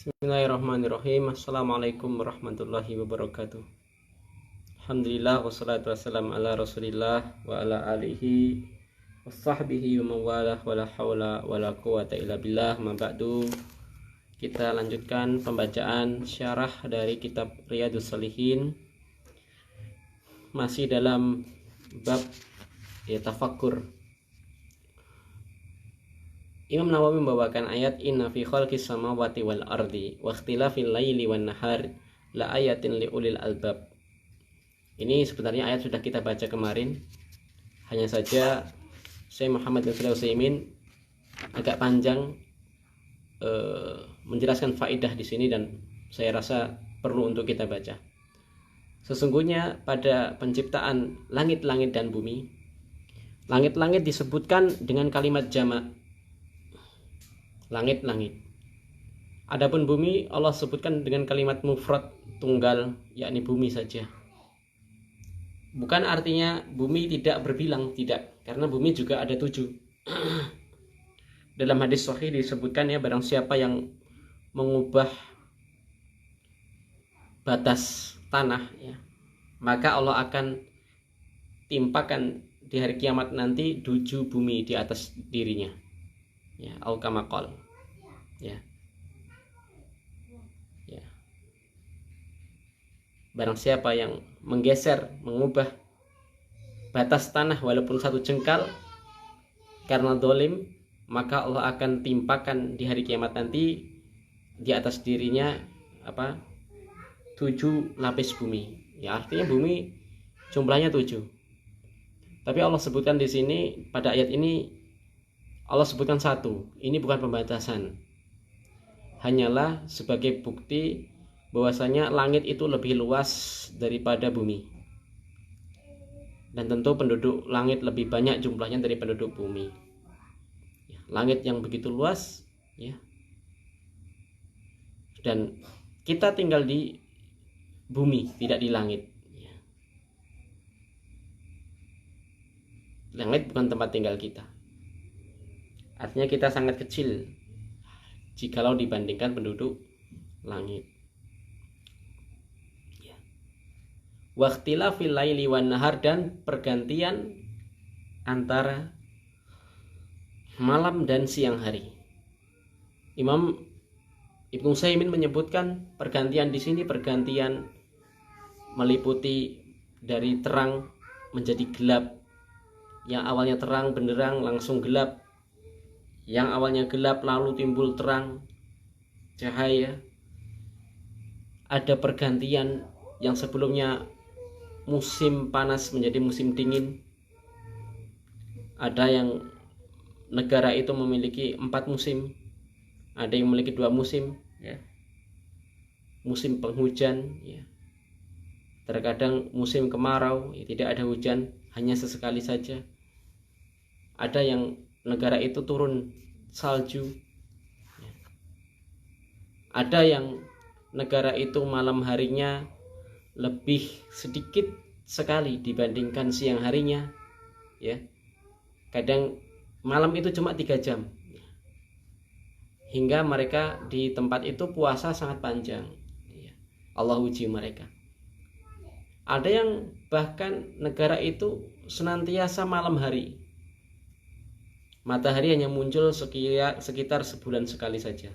Bismillahirrahmanirrahim. Assalamualaikum warahmatullahi wabarakatuh. Alhamdulillah wassalatu wassalamu ala rasulillah wa ala alihi wasahbihi wa mawalah wa la hawla wa la quwata illa billah. Ma ba'du. Kita lanjutkan pembacaan syarah dari kitab Riyadhus Shalihin, masih dalam bab tafakkur. Imam Nawawi membawakan ayat inna fi khalqis samawati wal ardi wa ikhtilafil laili wan nahar la ayatin li ulil albab. Ini sebenarnya ayat sudah kita baca kemarin. Hanya saja Syekh Muhammad bin Shalih Al-Utsaimin agak panjang menjelaskan faidah di sini dan saya rasa perlu untuk kita baca. Sesungguhnya pada penciptaan langit-langit dan bumi, langit-langit disebutkan dengan kalimat jamak, langit-langit. Adapun bumi Allah sebutkan dengan kalimat mufrad, tunggal, yakni bumi saja. Bukan artinya bumi tidak berbilang, tidak, karena bumi juga ada 7. Dalam hadis sahih disebutkan barang siapa yang mengubah batas tanah maka Allah akan timpakan di hari kiamat nanti 7 bumi di atas dirinya. Au kama qol. Barang siapa yang menggeser, mengubah batas tanah walaupun 1 jengkal karena dolim, maka Allah akan timpakan di hari kiamat nanti di atas dirinya 7 lapis bumi. Artinya bumi jumlahnya 7. Tapi Allah sebutkan di sini pada ayat ini, Allah sebutkan 1. Ini bukan pembatasan, hanyalah sebagai bukti bahwasanya langit itu lebih luas daripada bumi, dan tentu penduduk langit lebih banyak jumlahnya dari penduduk bumi. Langit yang begitu luas dan kita tinggal di bumi, tidak di langit. Langit bukan tempat tinggal kita. Artinya kita sangat kecil jikalau dibandingkan penduduk langit. Waqtilafil laili wan nahar, dan pergantian antara malam dan siang hari. Imam Ibnu Utsaimin menyebutkan pergantian di sini pergantian meliputi dari terang menjadi gelap. Yang awalnya terang benderang langsung gelap. Yang awalnya gelap lalu timbul terang, cahaya. Ada pergantian yang sebelumnya musim panas menjadi musim dingin. Ada yang negara itu memiliki 4 musim, ada yang memiliki 2 musim, musim penghujan, terkadang musim kemarau, tidak ada hujan, hanya sesekali saja. Ada yang negara itu turun salju, ada yang negara itu malam harinya lebih sedikit sekali dibandingkan siang harinya, kadang malam itu cuma 3 jam, hingga mereka di tempat itu puasa sangat panjang. Allah uji mereka. Ada yang bahkan negara itu senantiasa malam hari, matahari hanya muncul sekitar sebulan sekali saja.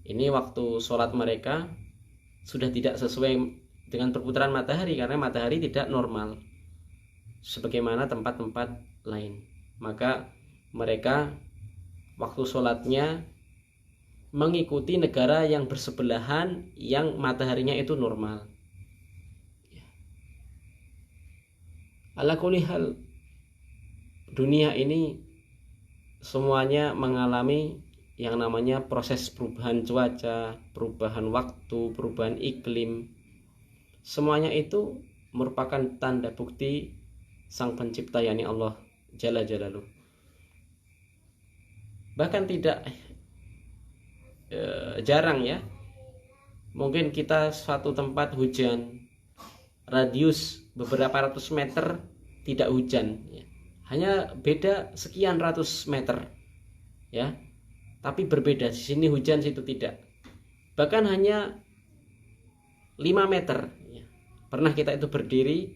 Ini waktu sholat mereka sudah tidak sesuai dengan perputaran matahari, karena matahari tidak normal sebagaimana tempat-tempat lain. Maka mereka waktu sholatnya mengikuti negara yang bersebelahan yang mataharinya itu normal. Ala kulli hal, dunia ini semuanya mengalami yang namanya proses perubahan cuaca, perubahan waktu, perubahan iklim. Semuanya itu merupakan tanda bukti Sang Pencipta, yakni Allah Jalla Jalaluh. Bahkan tidak jarang mungkin kita suatu tempat hujan, radius beberapa ratus meter tidak hujan, hanya beda sekian ratus meter, tapi berbeda. Di sini hujan, situ tidak. Bahkan hanya 5 meter. Ya. Pernah kita itu berdiri,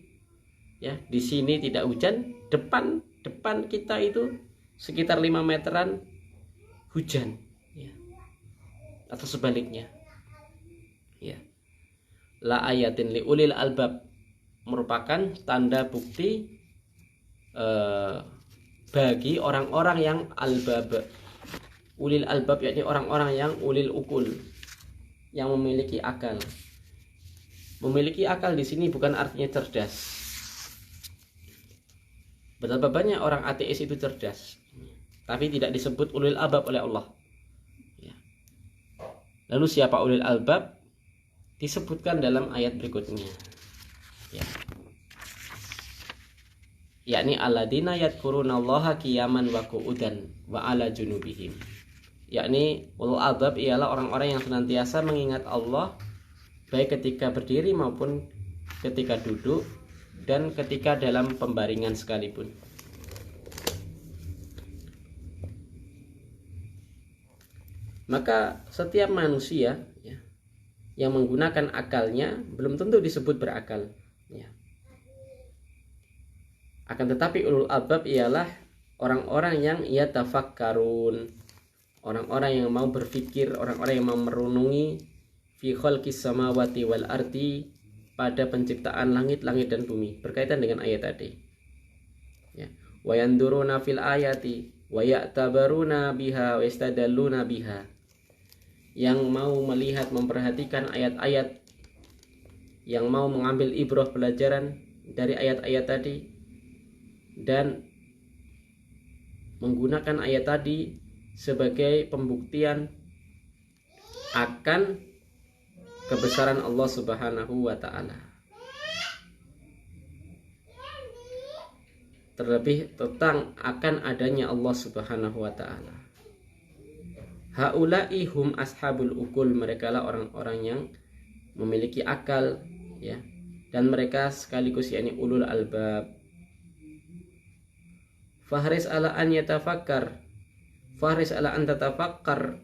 ya, di sini tidak hujan, depan kita itu sekitar 5 meteran hujan, ya. Atau sebaliknya. Ya. La ayatin li ulil albab merupakan tanda bukti bagi orang-orang yang albab. Ulil albab yakni orang-orang yang ulil ukul, yang memiliki akal. Memiliki akal di sini bukan artinya cerdas. Betapa banyak orang ateis itu cerdas, tapi tidak disebut ulil albab oleh Allah. Ya. Lalu siapa ulil albab? Disebutkan dalam ayat berikutnya. Ya. Yakni alladzina yadhkurunallaha qiyaman wa qu'udan wa ala junubihim. Yakni ulul albab ialah orang-orang yang senantiasa mengingat Allah baik ketika berdiri maupun ketika duduk dan ketika dalam pembaringan sekalipun. Maka setiap manusia, ya, yang menggunakan akalnya belum tentu disebut berakal, ya. Akan tetapi ulul albab ialah orang-orang yang yatafakkarun, orang-orang yang mau berpikir, orang-orang yang mau merenungi fi khalqis samawati wal ardi, pada penciptaan langit-langit dan bumi, berkaitan dengan ayat tadi. Ya. Wa yanduruna fil ayati wa ya'tabaruna biha wa yastadalluna biha. Yang mau melihat, memperhatikan ayat-ayat, yang mau mengambil ibrah pelajaran dari ayat-ayat tadi dan menggunakan ayat tadi sebagai pembuktian akan kebesaran Allah Subhanahu wa ta'ala. Terlebih tentang akan adanya Allah Subhanahu wa ta'ala. Haula'i hum ashabul ukul, mereka lah orang-orang yang memiliki akal, ya, dan mereka sekaligus yakni ulul albab. Fahris ala an yatafakkar, fahris ala an tatafakkar,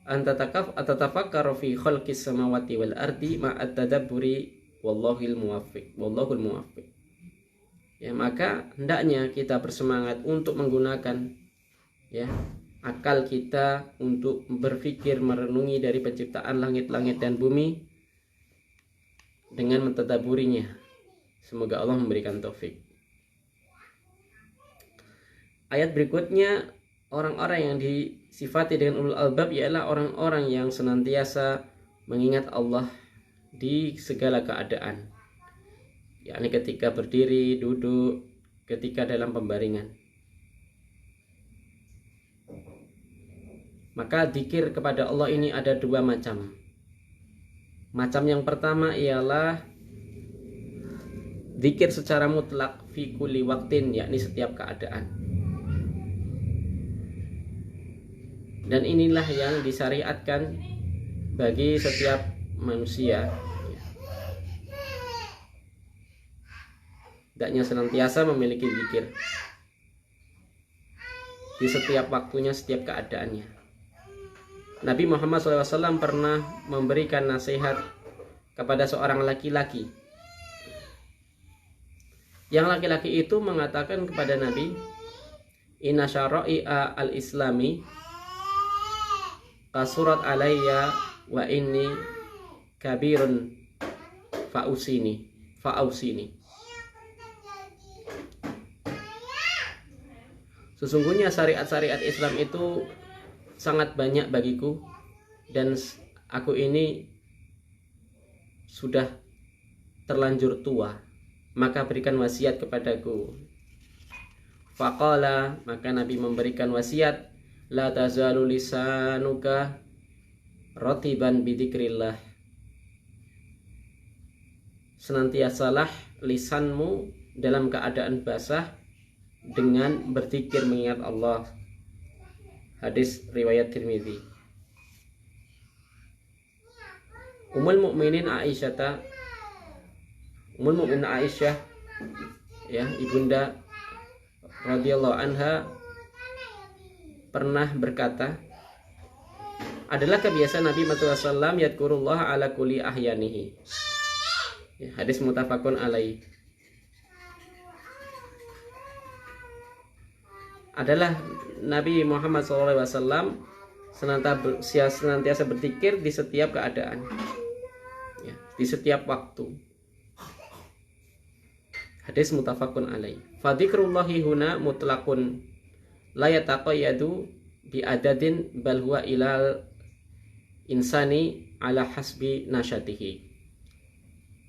tatafakkaru fi khalqis samawati wal ardi ma'at tadabburi wallahul muwaffiq. Ya, maka hendaknya kita bersemangat untuk menggunakan, ya, akal kita untuk berpikir, merenungi dari penciptaan langit-langit dan bumi dengan mentadaburinya. Semoga Allah memberikan taufik. Ayat berikutnya, orang-orang yang disifati dengan ulul albab ialah orang-orang yang senantiasa mengingat Allah di segala keadaan, yakni ketika berdiri, duduk, ketika dalam pembaringan. Maka dzikir kepada Allah ini ada dua macam. Macam yang pertama ialah dzikir secara mutlak fi kulli waktin, yakni setiap keadaan. Dan inilah yang disyariatkan bagi setiap manusia. Hendaknya senantiasa memiliki zikir di setiap waktunya, setiap keadaannya. Nabi Muhammad SAW pernah memberikan nasihat kepada seorang laki-laki. Yang laki-laki itu mengatakan kepada Nabi, inna syara'i'a al-islami kasurat alayya wa inni kabirun fa'usini. Sesungguhnya syariat-syariat Islam itu sangat banyak bagiku dan aku ini sudah terlanjur tua, maka berikan wasiat kepadaku. Faqala, maka Nabi memberikan wasiat, la tazalu lisanuka ratiban bidzikrillah, senantiasalah lisanmu dalam keadaan basah dengan berzikir mengingat Allah. Hadis riwayat Tirmidzi. Ummul Mukminin Aisyah, ya, ibunda radhiyallahu anha, pernah berkata, adalah kebiasaan Nabi Muhammad SAW yadkurullah ala kulli ahyanihi. Ya, hadis muttafaqun alaih. Adalah Nabi Muhammad SAW senantiasa berzikir di setiap keadaan, ya, di setiap waktu. Hadis muttafaqun alaih. Fadzikrullahi huna mutlaqun la yataqayyadu bi adadin bal huwa ilal insani ala hasbi nasyatihi.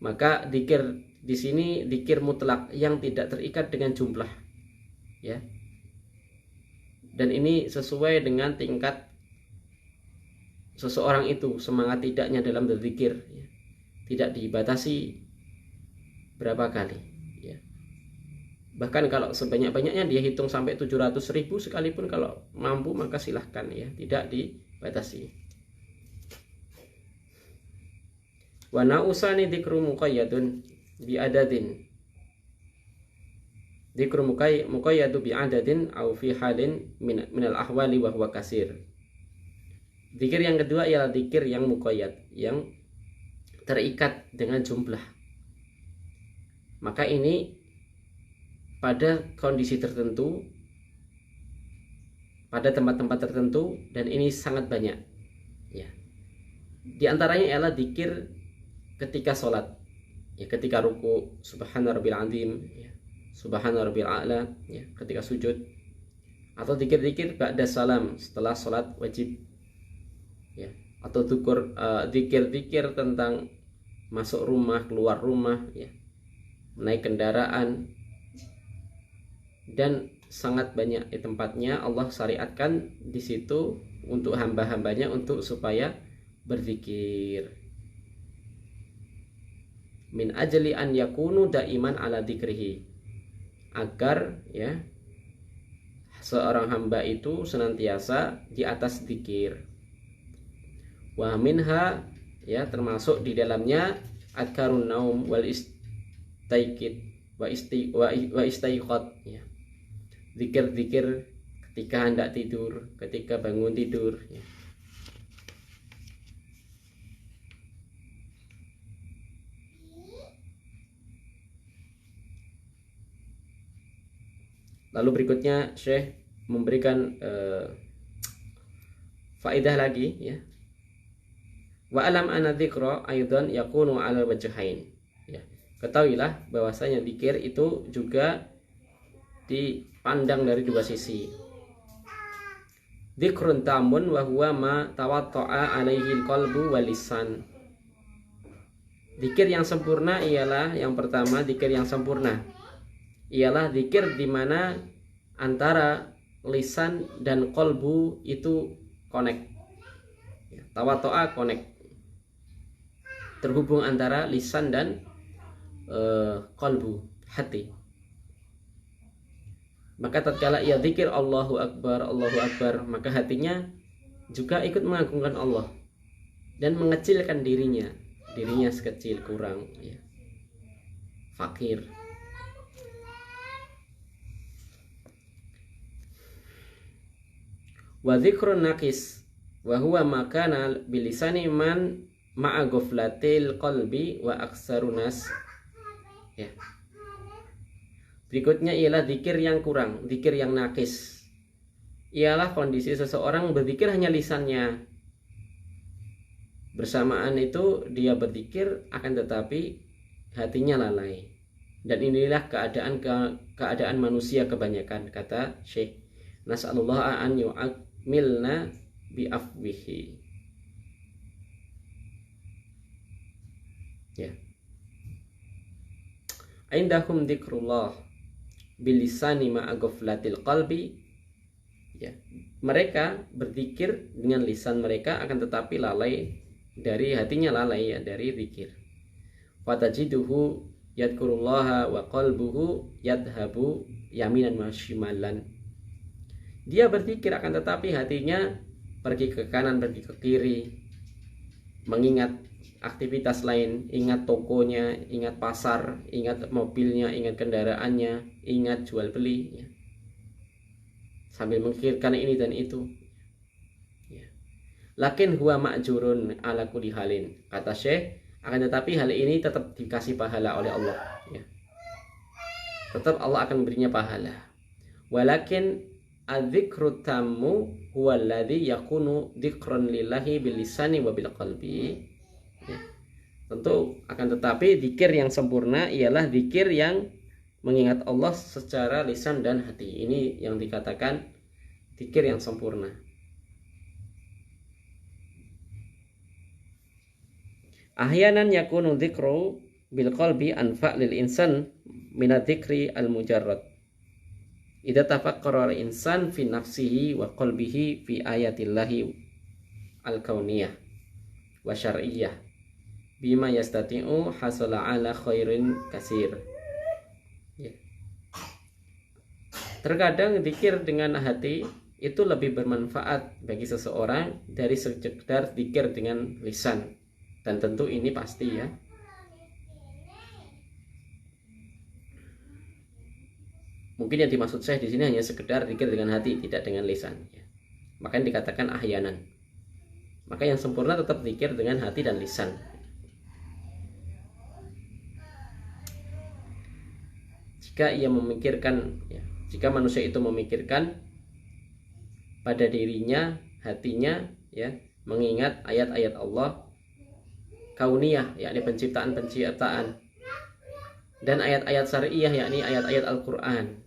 Maka zikir di sini zikir mutlak yang tidak terikat dengan jumlah, ya. Dan ini sesuai dengan tingkat seseorang itu, semangat tidaknya dalam berzikir, ya. Tidak dibatasi berapa kali, ya. Bahkan kalau sebanyak-banyaknya dia hitung sampai 700.000 sekalipun, kalau mampu maka silahkan, ya, tidak dibatasi. Wa na'usani dzikru muqayyadun bi adadin. Dzikru muqayyadu bi adadin au fi halin minal ahwali wa huwa kasir. Dzikir yang kedua ialah dzikir yang muqayyad, yang terikat dengan jumlah. Maka ini pada kondisi tertentu, pada tempat-tempat tertentu, dan ini sangat banyak, ya. Di antaranya ialah dzikir ketika sholat, ya, ketika ruku subhana rabbil azim, ya, subhana rabbil a'la, ya, ketika sujud, atau zikir-zikir ba'da salam setelah sholat wajib, ya, atau zikir-zikir tentang masuk rumah, keluar rumah, ya, naik kendaraan, dan sangat banyak di tempatnya Allah syariatkan di situ untuk hamba-hambanya untuk supaya berzikir. Min ajli an yakunu daiman ala dzikrihi, agar, ya, seorang hamba itu senantiasa di atas zikir. Wa minha, ya, termasuk di dalamnya adkarun naum wal istaiqid wa istaiqad, ya. Zikir-zikir ketika hendak tidur, ketika bangun tidur, ya. Lalu berikutnya Syekh memberikan faedah lagi, ya. Wa alam anna dzikra aidan yakunu 'ala wajhain, ya. Ketahuilah bahwasanya zikir itu juga dipandang dari dua sisi. Dzikrun tamun wa huwa ma tawatta'a 'alaihi qalbu wal lisan. Zikir yang sempurna ialah, yang pertama, zikir yang sempurna ialah zikir di mana antara lisan dan kolbu itu connect, ya, tawato'a connect, terhubung antara lisan dan kolbu, hati. Maka tatkala ia zikir Allahu Akbar, maka hatinya juga ikut mengagungkan Allah dan mengecilkan dirinya sekecil kurang, ya, fakir. Wa dzikrun naqis wa huwa makana bilisani man ma'a ghaflatil qalbi wa aksarun nas, ya. Berikutnya ialah zikir yang kurang, zikir yang naqis. Ialah kondisi seseorang berzikir hanya lisannya. Bersamaan itu dia berzikir akan tetapi hatinya lalai. Dan inilah keadaan manusia kebanyakan, kata Syekh. Nas'alullah an milna bi afwihi, ya. Indahum dzikrullah bilisani ma'a ghaflatil qalbi, ya. Mereka berzikir dengan lisan mereka akan tetapi lalai dari hatinya, lalai, ya, dari zikir. Fatajiduhu yadkurullaha wa qalbuhu yadhabu yaminan wa shimalan. Dia berzikir akan tetapi hatinya pergi ke kanan, pergi ke kiri, mengingat aktivitas lain, ingat tokonya, ingat pasar, ingat mobilnya, ingat kendaraannya, ingat jual beli, ya. Sambil memikirkan ini dan itu, ya. Lakin huwa ma'jurun ala kulli halin. Kata Syekh, akan tetapi hal ini tetap dikasih pahala oleh Allah, ya. Tetap Allah akan memberinya pahala. Walakin adzikru tammu huwa alladhi yakunu dzikran lillahi bil lisani wa bil qalbi. Ya. Tentu akan tetapi zikir yang sempurna ialah zikir yang mengingat Allah secara lisan dan hati. Ini yang dikatakan zikir yang sempurna. Ahyanan yakunu dzikru bil qalbi anfa' lil insan min adzikri al mujarrad. Idza tafakkara al insan fi nafsihi wa qalbihi fi ayatillahi al kauniyah wa syar'iyyah bima yastati'u hasala ala khairin kasir. Ya. Terkadang zikir dengan hati itu lebih bermanfaat bagi seseorang dari sekedar zikir dengan lisan. Dan tentu ini pasti, ya. Mungkin yang dimaksud saya di sini hanya sekedar zikir dengan hati, tidak dengan lisan, ya. Makanya dikatakan ahyanan. Maka yang sempurna tetap zikir dengan hati dan lisan. Jika ia memikirkan, ya, jika manusia itu memikirkan pada dirinya, hatinya, ya, mengingat ayat-ayat Allah kauniyah, yakni penciptaan dan ayat-ayat syariah, yakni ayat-ayat Al-Quran,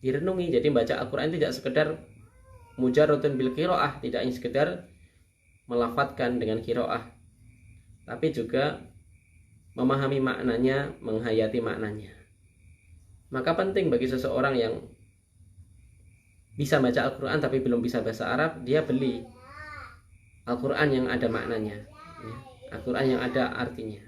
direnungi. Jadi baca Al-Quran tidak sekedar mujarradun bil qiraah, tidak hanya sekedar melafadzkan dengan qiraah, tapi juga memahami maknanya, menghayati maknanya. Maka penting bagi seseorang yang bisa baca Al-Quran tapi belum bisa bahasa Arab, dia beli Al-Quran yang ada maknanya, ya. Al-Quran yang ada artinya.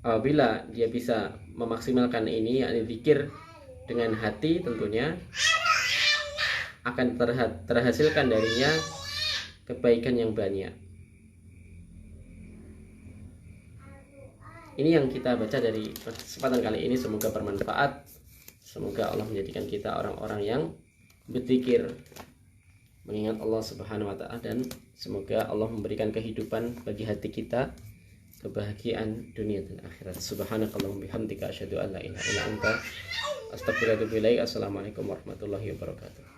Apabila dia bisa memaksimalkan ini, yakni zikir dengan hati, tentunya akan terhasilkan darinya kebaikan yang banyak. Ini yang kita baca dari kesempatan kali ini, semoga bermanfaat. Semoga Allah menjadikan kita orang-orang yang berzikir, mengingat Allah Subhanahu wa ta'ala, dan semoga Allah memberikan kehidupan bagi hati kita, kebahagiaan dunia dan akhirat. Subhanakallahumma bihamdika asyhadu an la ilaha illa anta astaghfiruka wa atubu ilaik. Assalamualaikum warahmatullahi wabarakatuh.